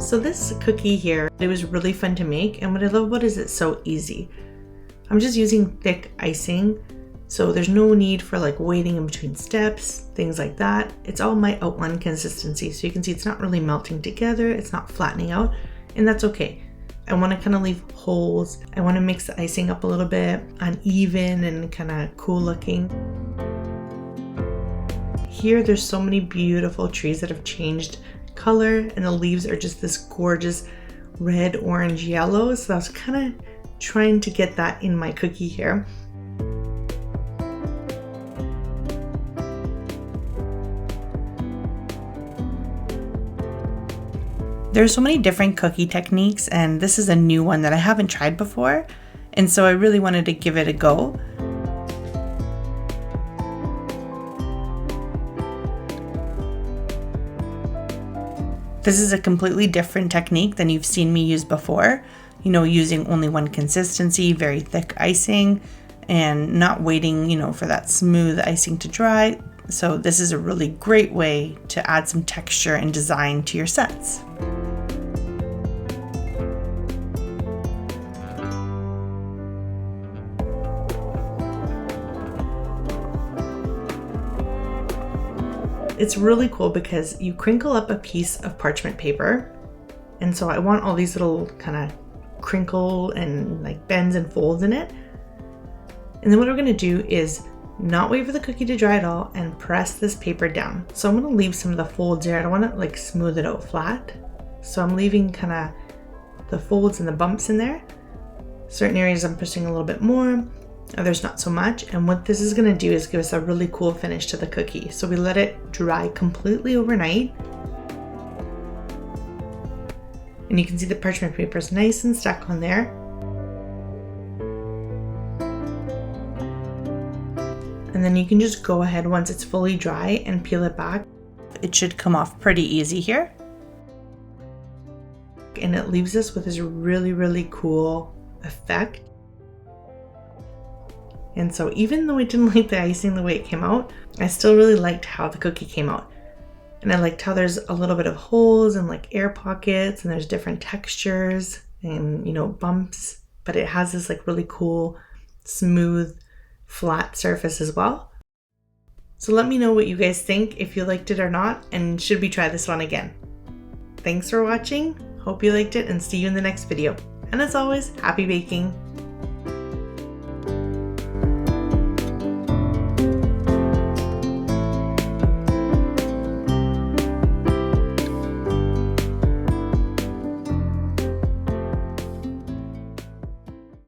So this cookie here, it was really fun to make, and what I love about it is it's so easy. I'm just using thick icing, so there's no need for like waiting in between steps, things like that. It's all my outline consistency, so you can see it's not really melting together, it's not flattening out, and that's okay. I want to kind of leave holes. I want to mix the icing up a little bit, uneven and kind of cool looking. Here, there's so many beautiful trees that have changed color, and the leaves are just this gorgeous red, orange, yellow. So I was kind of trying to get that in my cookie here. There's so many different cookie techniques, and this is a new one that I haven't tried before, and so I really wanted to give it a go. This is a completely different technique than you've seen me use before, you know, using only one consistency, very thick icing, and not waiting, you know, for that smooth icing to dry. So this is a really great way to add some texture and design to your sets. It's really cool because you crinkle up a piece of parchment paper. And so I want all these little kind of crinkle and like bends and folds in it. And then what we're gonna do is not wait for the cookie to dry at all and press this paper down. So I'm gonna leave some of the folds here. I don't wanna like smooth it out flat. So I'm leaving kind of the folds and the bumps in there. Certain areas I'm pushing a little bit more, others not so much. And what this is gonna do is give us a really cool finish to the cookie. So we let it dry completely overnight. And you can see the parchment paper is nice and stuck on there. And then you can just go ahead once it's fully dry and peel it back. It should come off pretty easy here. And it leaves us with this really, really cool effect. And so even though I didn't like the icing the way it came out, I still really liked how the cookie came out. And I liked how there's a little bit of holes and like air pockets, and there's different textures and, you know, bumps, but it has this like really cool, smooth, flat surface as well. So let me know what you guys think, if you liked it or not, and should we try this one again? Thanks for watching. Hope you liked it, and see you in the next video. And as always, happy baking.